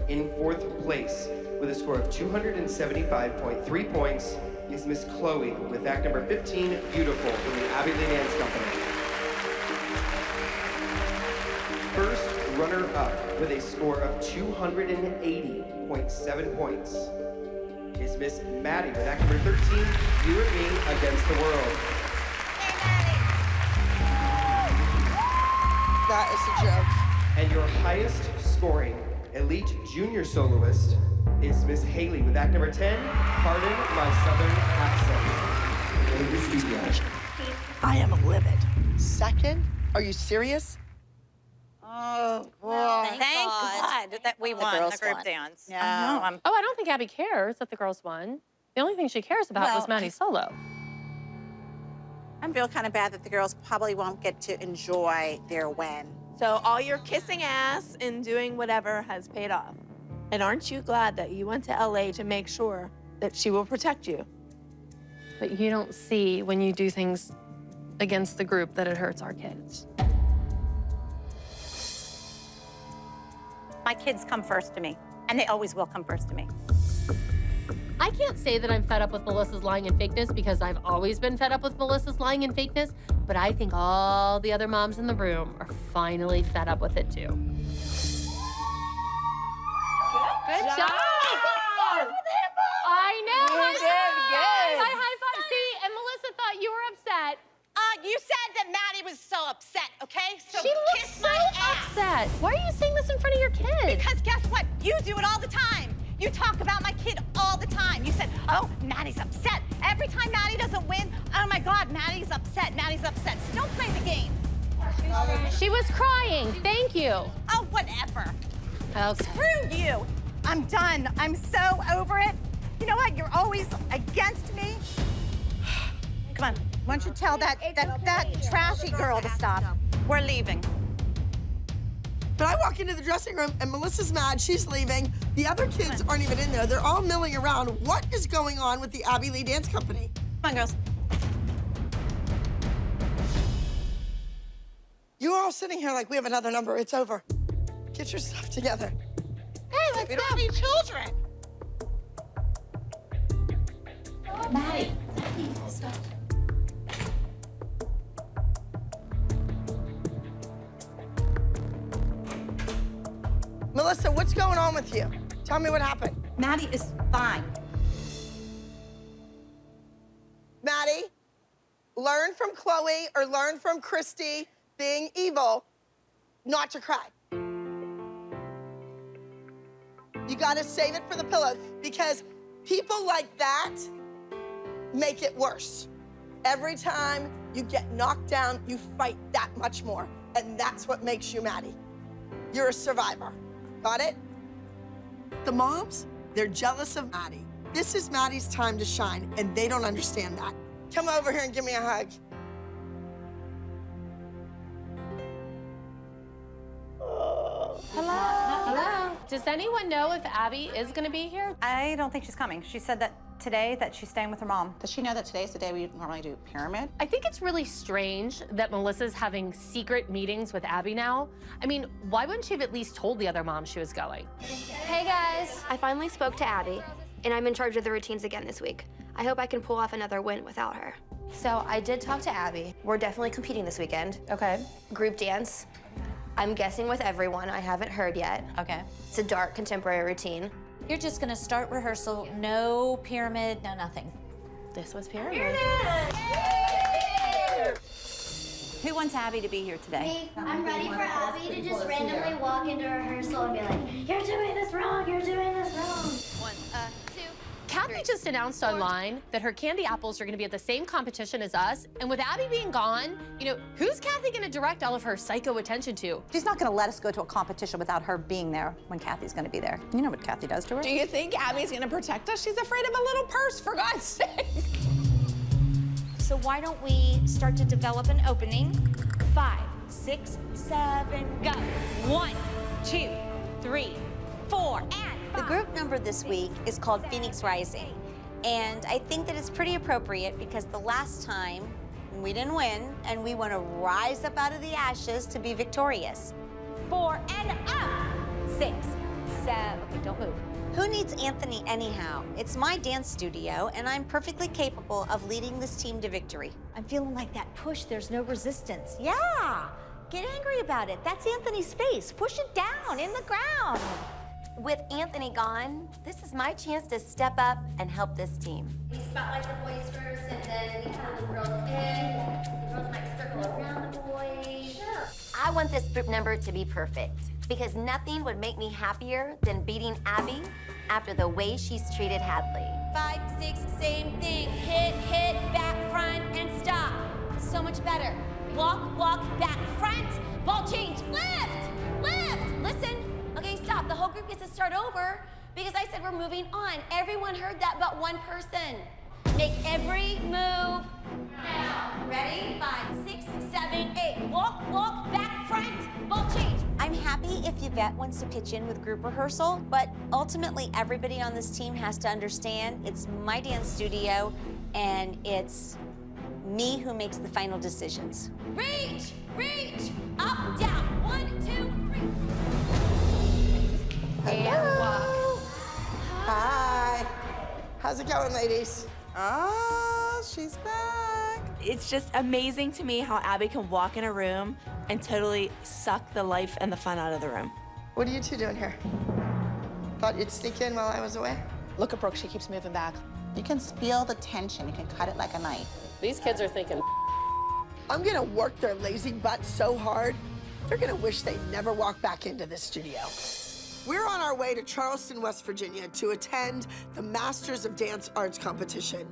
In 4th place, with a score of 275.3 points, is Miss Chloe with act number 15, Beautiful, from the Abby Lee Dance Company. First runner-up with a score of 280.7 points is Miss Maddie with act number 13, You and Me Against the World. That is a joke. And your highest scoring elite junior soloist is Miss Haley with act number 10, Pardon My Southern Accent. I am livid. Second? Are you serious? Oh, boy. Thank God that we won the group dance. Yeah. I know. I don't think Abby cares that the girls won. The only thing she cares about was Maddie's solo. I feel kind of bad that the girls probably won't get to enjoy their win. So all your kissing ass and doing whatever has paid off. And aren't you glad that you went to LA to make sure that she will protect you? But you don't see when you do things against the group that it hurts our kids. My kids come first to me, and they always will come first to me. I can't say that I'm fed up with Melissa's lying and fakeness because I've always been fed up with Melissa's lying and fakeness, but I think all the other moms in the room are finally fed up with it too. Good job! I know! You did good. My high five. See, and Melissa thought you were upset. You said that Maddie was so upset, okay? So She looks kiss so my ass. upset. Why are you saying this in front of your kids? Because guess what? You do it all the time. You talk about my kid all the time. You said, oh, Maddie's upset. Every time Maddie doesn't win, oh my God, Maddie's upset, Maddie's upset. So don't play the game. She was crying. Thank you. Oh, whatever. Okay. Screw you. I'm done. I'm so over it. You know what? You're always against me. Come on. Why don't you tell that trashy girl to stop? We're leaving. But I walk into the dressing room and Melissa's mad, she's leaving. The other kids aren't even in there. They're all milling around. What is going on with the Abby Lee Dance Company? Come on, girls. You're all sitting here like we have another number. It's over. Get your stuff together. Hey, let's go. We don't have any children. Maddie. Melissa, what's going on with you? Tell me what happened. Maddie is fine. Maddie, learn from Chloe or learn from Christy being evil not to cry. You gotta save it for the pillow because people like that make it worse. Every time you get knocked down, you fight that much more. And that's what makes you Maddie. You're a survivor. Got it? The moms, they're jealous of Maddie. This is Maddie's time to shine, and they don't understand that. Come over here and give me a hug. Hello. Does anyone know if Abby is going to be here? I don't think she's coming. She said that today that she's staying with her mom. Does she know that today's the day we normally do pyramid? I think it's really strange that Melissa's having secret meetings with Abby now. I mean, why wouldn't she have at least told the other mom she was going? Hey guys, I finally spoke to Abby, and I'm in charge of the routines again this week. I hope I can pull off another win without her. So I did talk to Abby. We're definitely competing this weekend. Okay. Group dance. I'm guessing with everyone. I haven't heard yet. Okay. It's a dark contemporary routine. You're just gonna start rehearsal, no pyramid, no nothing. This was pyramid. Who wants Abby to be here today? Me. I'm ready for Abby to just randomly walk into rehearsal and be like, you're doing this wrong, you're doing this wrong. 1, 2. Kathy just announced online that her candy apples are going to be at the same competition as us. And with Abby being gone, you know, who's Kathy going to direct all of her psycho attention to? She's not gonna let us go to a competition without her being there when Kathy's gonna be there. You know what Kathy does to her. Do you think Abby's gonna protect us? She's afraid of a little purse, for God's sake. So why don't we start to develop an opening? 5, 6, 7, go. 1, 2, 3, 4, and The group number this week is called Phoenix Rising. And I think that it's pretty appropriate because the last time we didn't win and we want to rise up out of the ashes to be victorious. 4 and up. 6, 7, okay, don't move. Who needs Anthony anyhow? It's my dance studio and I'm perfectly capable of leading this team to victory. I'm feeling like that push, there's no resistance. Yeah, get angry about it. That's Anthony's face. Push it down in the ground. With Anthony gone, this is my chance to step up and help this team. We spotlight the boys first, and then we have the girls in. The girls might circle around the boys. Sure. I want this group number to be perfect because nothing would make me happier than beating Abby after the way she's treated Hadley. 5, 6, same thing. Hit, hit, back, front, and stop. So much better. Walk, walk, back, front. Ball change. Lift, lift. Listen. Okay, stop. The whole group gets to start over because I said we're moving on. Everyone heard that but one person. Make every move now. Ready? 5, 6, 7, 8. Walk, back, front. Ball change. I'm happy if Yvette wants to pitch in with group rehearsal, but ultimately everybody on this team has to understand it's my dance studio and it's me who makes the final decisions. Reach, up, down. 1, 2, 3. And walk. Hi. How's it going, ladies? Oh, she's back. It's just amazing to me how Abby can walk in a room and totally suck the life and the fun out of the room. What are you two doing here? Thought you'd sneak in while I was away? Look at Brooke, she keeps moving back. You can feel the tension. You can cut it like a knife. These kids are thinking, I'm gonna work their lazy butts so hard, they're gonna wish they never walked back into this studio. We're on our way to Charleston, West Virginia to attend the Masters of Dance Arts competition.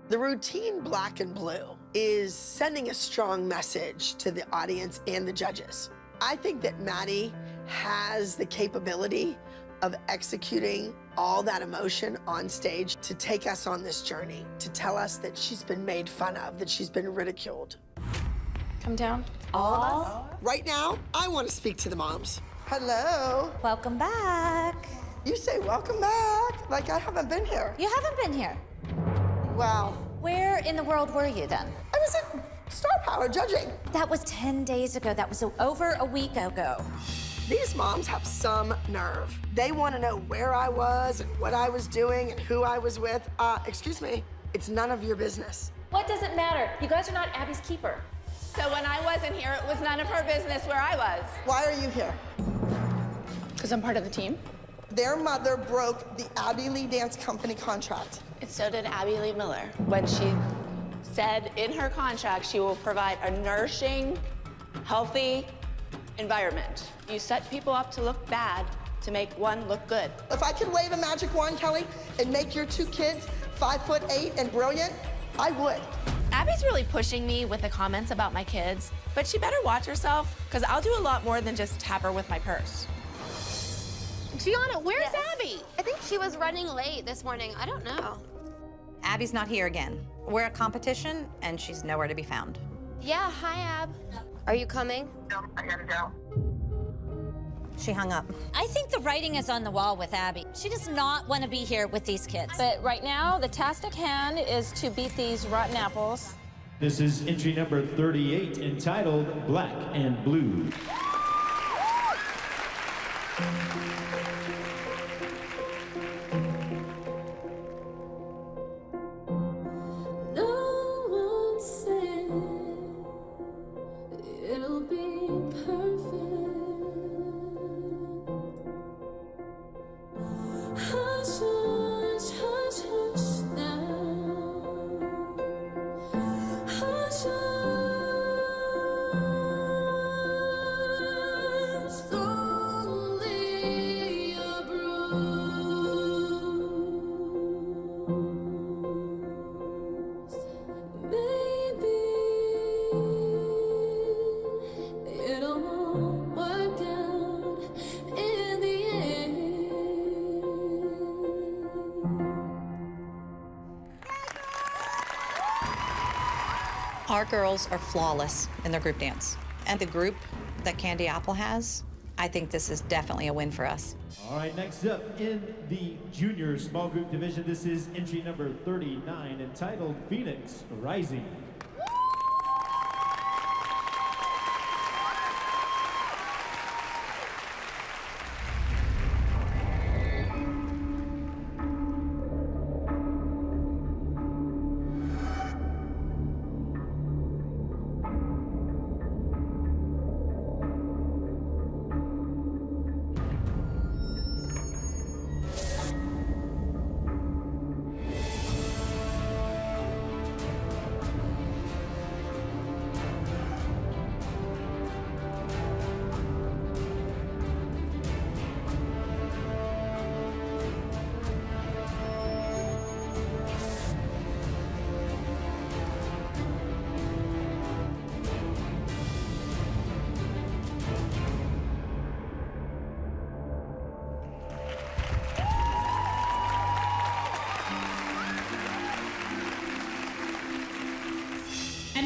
The routine black and blue is sending a strong message to the audience and the judges. I think that Maddie has the capability of executing all that emotion on stage to take us on this journey, to tell us that she's been made fun of, that she's been ridiculed. come down. All of us? Right now, I want to speak to the moms. Hello. Welcome back. You say welcome back, like I haven't been here. You haven't been here. Wow. Where in the world were you then? I was at Star Power judging. That was 10 days ago. That was over a week ago. These moms have some nerve. They want to know where I was and what I was doing and who I was with. Excuse me, it's none of your business. What does it matter? You guys are not Abby's keeper. So when I wasn't here, it was none of her business where I was. Why are you here? Because I'm part of the team. Their mother broke the Abby Lee Dance Company contract. And so did Abby Lee Miller when she said in her contract she will provide a nourishing, healthy environment. You set people up to look bad to make one look good. If I could wave a magic wand, Kelly, and make your two kids 5'8" and brilliant, I would. Abby's really pushing me with the comments about my kids, but she better watch herself, because I'll do a lot more than just tap her with my purse. Gianna, where's Abby? I think she was running late this morning. I don't know. Abby's not here again. We're at competition, and she's nowhere to be found. Yeah, hi, Ab. Are you coming? No, I gotta go. She hung up. I think the writing is on the wall with Abby. She does not want to be here with these kids. But right now, the task at hand is to beat these rotten apples. This is entry number 38, entitled Black and Blue. It'll be perfect. Hush, hush, hush, hush now. Hush, it's only a bruise. Maybe it all won't work out in the end. Our girls are flawless in their group dance. And the group that Candy Apple has, I think this is definitely a win for us. All right, next up in the junior small group division, this is entry number 39, entitled Phoenix Rising.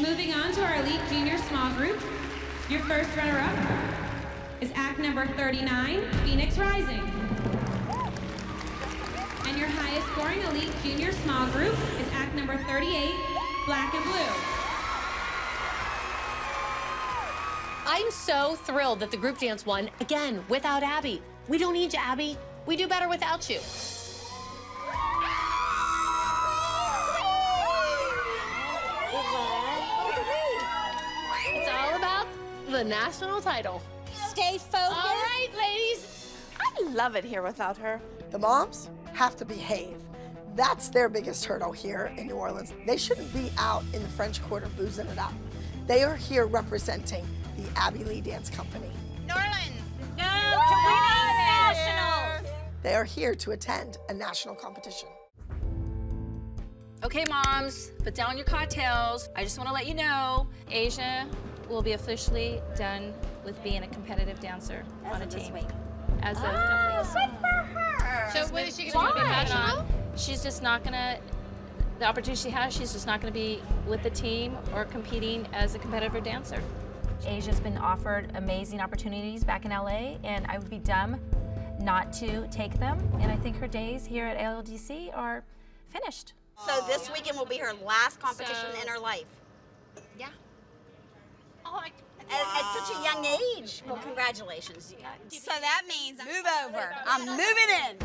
moving on to our elite junior small group. Your first runner-up is act number 39, Phoenix Rising. And your highest scoring elite junior small group is act number 38, Black and Blue. I'm so thrilled that the group dance won, again, without Abby. We don't need you, Abby. We do better without you. It's all about the national title. Stay focused. All right, ladies. I love it here without her. The moms have to behave. That's their biggest hurdle here in New Orleans. They shouldn't be out in the French Quarter boozing it up. They are here representing the Abby Lee Dance Company. New Orleans. No, to win nationals. They are here to attend a national competition. Okay, moms, put down your cocktails. I just want to let you know, Asia will be officially done with being a competitive dancer on a team. As of Good for her. So when is she gonna be national? She's just not gonna, the opportunity she has, she's just not gonna be with the team or competing as a competitive dancer. Asia's been offered amazing opportunities back in LA, and I would be dumb not to take them. And I think her days here at ALDC are finished. So this weekend will be her last competition in her life. Yeah. At such a young age. Well, congratulations. So that means move over. I'm moving in.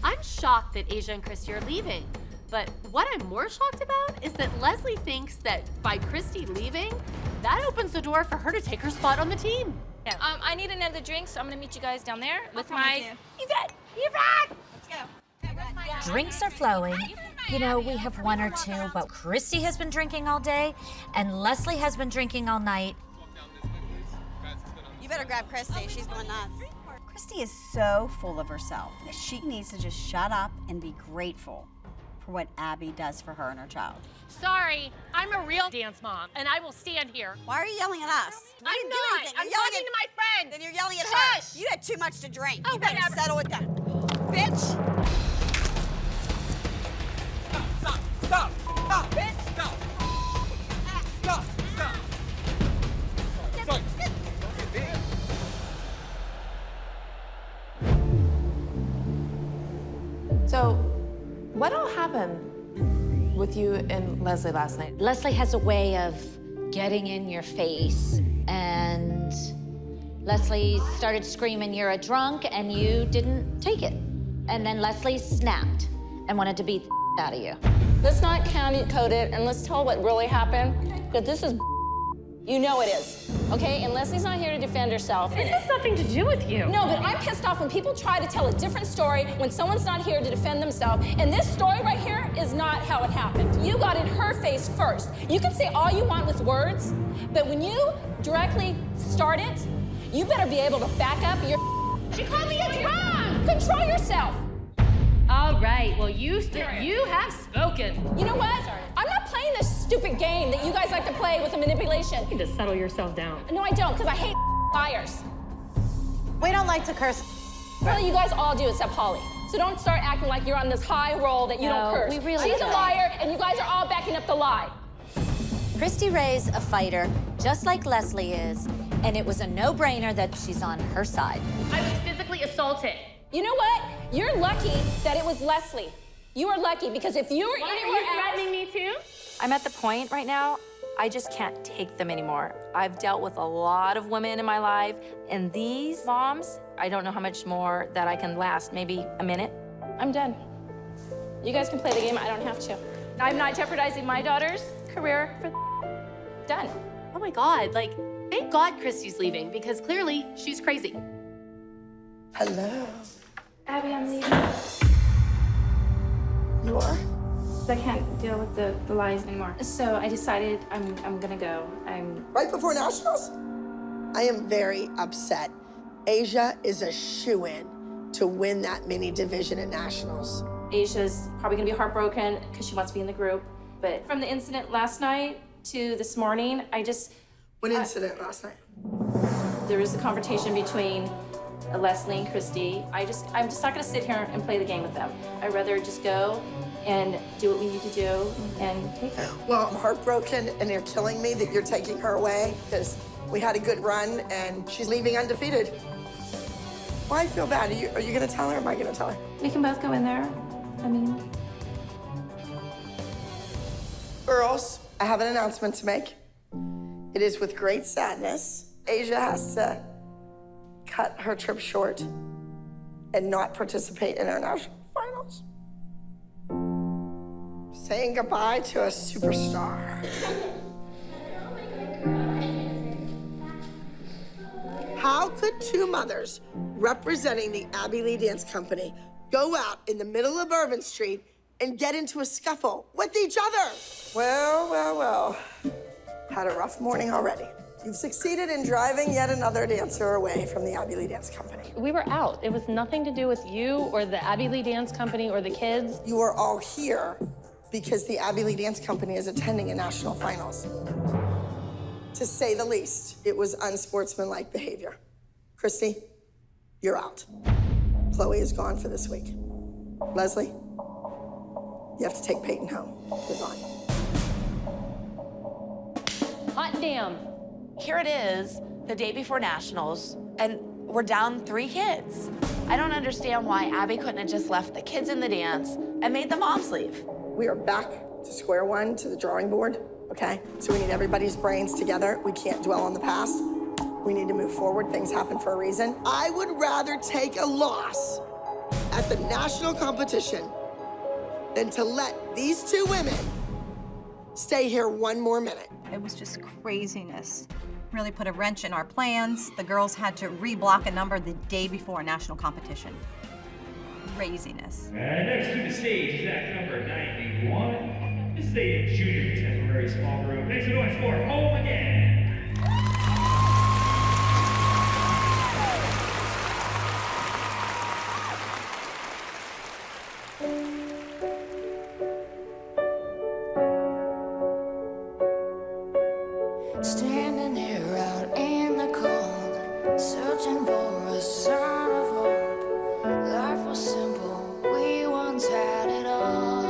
I'm shocked that Asia and Christy are leaving. But what I'm more shocked about is that Leslie thinks that by Christy leaving, that opens the door for her to take her spot on the team. I need another drink, so I'm gonna meet you guys down there with come my with you. Yvette. Yvette! Let's go. Drinks are flowing. You know, we have one or two, but Christy has been drinking all day, and Leslie has been drinking all night. You better grab Christy. She's going nuts. Christy is so full of herself that she needs to just shut up and be grateful for what Abby does for her and her child. Sorry, I'm a real dance mom, and I will stand here. Why are you yelling at us? I'm didn't do not. anything. I'm You're yelling talking to my friend. Then you're yelling at Shush. her. You had too much to drink. Oh, You better whatever. settle it down. Bitch! Stop! Stop! Stop! Bitch! Stop! Stop! Stop! Stop! So, what all happened with you and Leslie last night? Leslie has a way of getting in your face, and Leslie started screaming, "You're a drunk," and you didn't take it. And then Leslie snapped and wanted to beat the out of you. Let's not county code it, and let's tell what really happened, because this is you know it is, okay? And Leslie's not here to defend herself. This has nothing to do with you. No, but I'm pissed off when people try to tell a different story when someone's not here to defend themselves. And this story right here is not how it happened. You got in her face first. You can say all you want with words, but when you directly start it, you better be able to back up your. She called me a drunk. Control yourself. All right, well, you have spoken. You know what? I'm not playing this stupid game that you guys like to play with the manipulation. You need to settle yourself down. No, I don't, because I hate liars. We don't like to curse. Really, you guys all do except Holly. So don't start acting like you're on this high roll that you don't curse. we really She's a don't. liar, and you guys are all backing up the lie. Christy Ray's a fighter, just like Leslie is, and it was a no-brainer that she's on her side. I was physically assaulted. You know what? You're lucky that it was Leslie. You are lucky, because if you were Why anywhere are you else... threatening me too? I'm at the point right now, I just can't take them anymore. I've dealt with a lot of women in my life, and these moms, I don't know how much more that I can last, maybe a minute. I'm done. You guys can play the game, I don't have to. I'm not jeopardizing my daughter's career for done. Oh my God, like, thank God Christy's leaving, because clearly she's crazy. Hello. Abby, I'm leaving. You are? I can't deal with the lies anymore. So I decided I'm gonna go. Right before nationals? I am very upset. Asia is a shoo-in to win that mini division at nationals. Asia's probably gonna be heartbroken because she wants to be in the group. But from the incident last night to this morning, What incident last night? There was a confrontation between Leslie and Christy. I'm just not gonna sit here and play the game with them. I'd rather just go and do what we need to do and take her. Well, I'm heartbroken, and you're killing me that you're taking her away because we had a good run, and she's leaving undefeated. Well, I feel bad. Are you going to tell her, or am I going to tell her? We can both go in there. I mean... Girls, I have an announcement to make. It is with great sadness. Asia has to cut her trip short and not participate in our national finals. Saying goodbye to a superstar. How could two mothers representing the Abby Lee Dance Company go out in the middle of Bourbon Street and get into a scuffle with each other? Well, well, well. Had a rough morning already. You've succeeded in driving yet another dancer away from the Abby Lee Dance Company. We were out. It was nothing to do with you or the Abby Lee Dance Company or the kids. You are all here because the Abby Lee Dance Company is attending a national finals. To say the least, it was unsportsmanlike behavior. Christy, you're out. Chloe is gone for this week. Leslie, you have to take Peyton home. You're gone. Hot damn. Here it is, the day before nationals, and we're down 3 kids. I don't understand why Abby couldn't have just left the kids in the dance and made the moms leave. We are back to square one, to the drawing board, okay? So we need everybody's brains together. We can't dwell on the past. We need to move forward. Things happen for a reason. I would rather take a loss at the national competition than to let these 2 women stay here 1 more minute. It was just craziness. Really put a wrench in our plans. The girls had to reblock a number the day before national competition. Craziness. And next to the stage is act number 91. This is a junior temporary small group. Makes a noise for Home Again. Standing here out in the cold, searching for a sign of hope. Life was simple, we once had it all.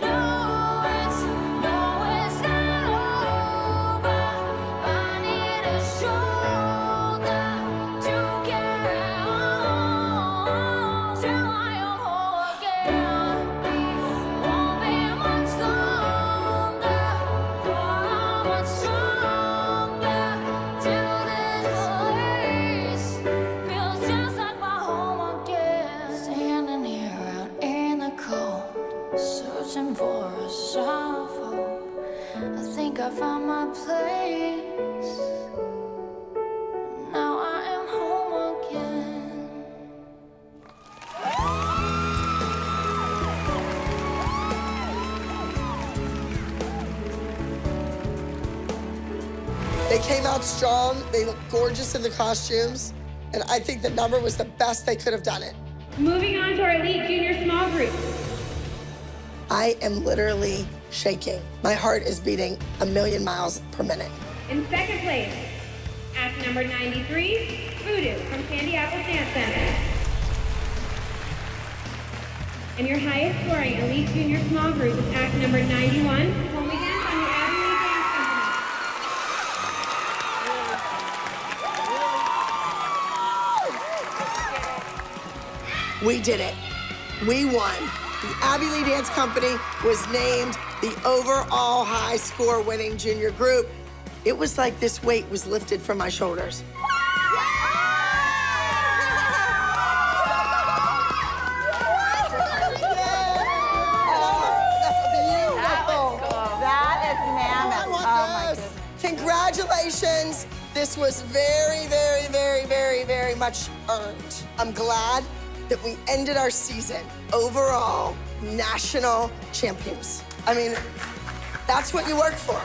No, it's not over. I need a shoulder to carry on till I am whole again. Won't be much longer. For a sign of hope, I think I found my place. Now I am home again. They came out strong. They looked gorgeous in the costumes. And I think the number was the best they could have done it. Moving on to our elite junior small group. I am literally shaking. My heart is beating 1,000,000 miles per minute. In second place, act number 93, Voodoo from Candy Apple Dance Center. And your highest scoring elite junior small group is act number 91, Home Again from the Abby Lee Dance Company. We did it. We won. The Abby Lee Dance Company was named the overall high score winning junior group. It was like this weight was lifted from my shoulders. Congratulations. This was very, very, very, very, very much earned. I'm glad that we ended our season overall national champions. I mean, that's what you work for.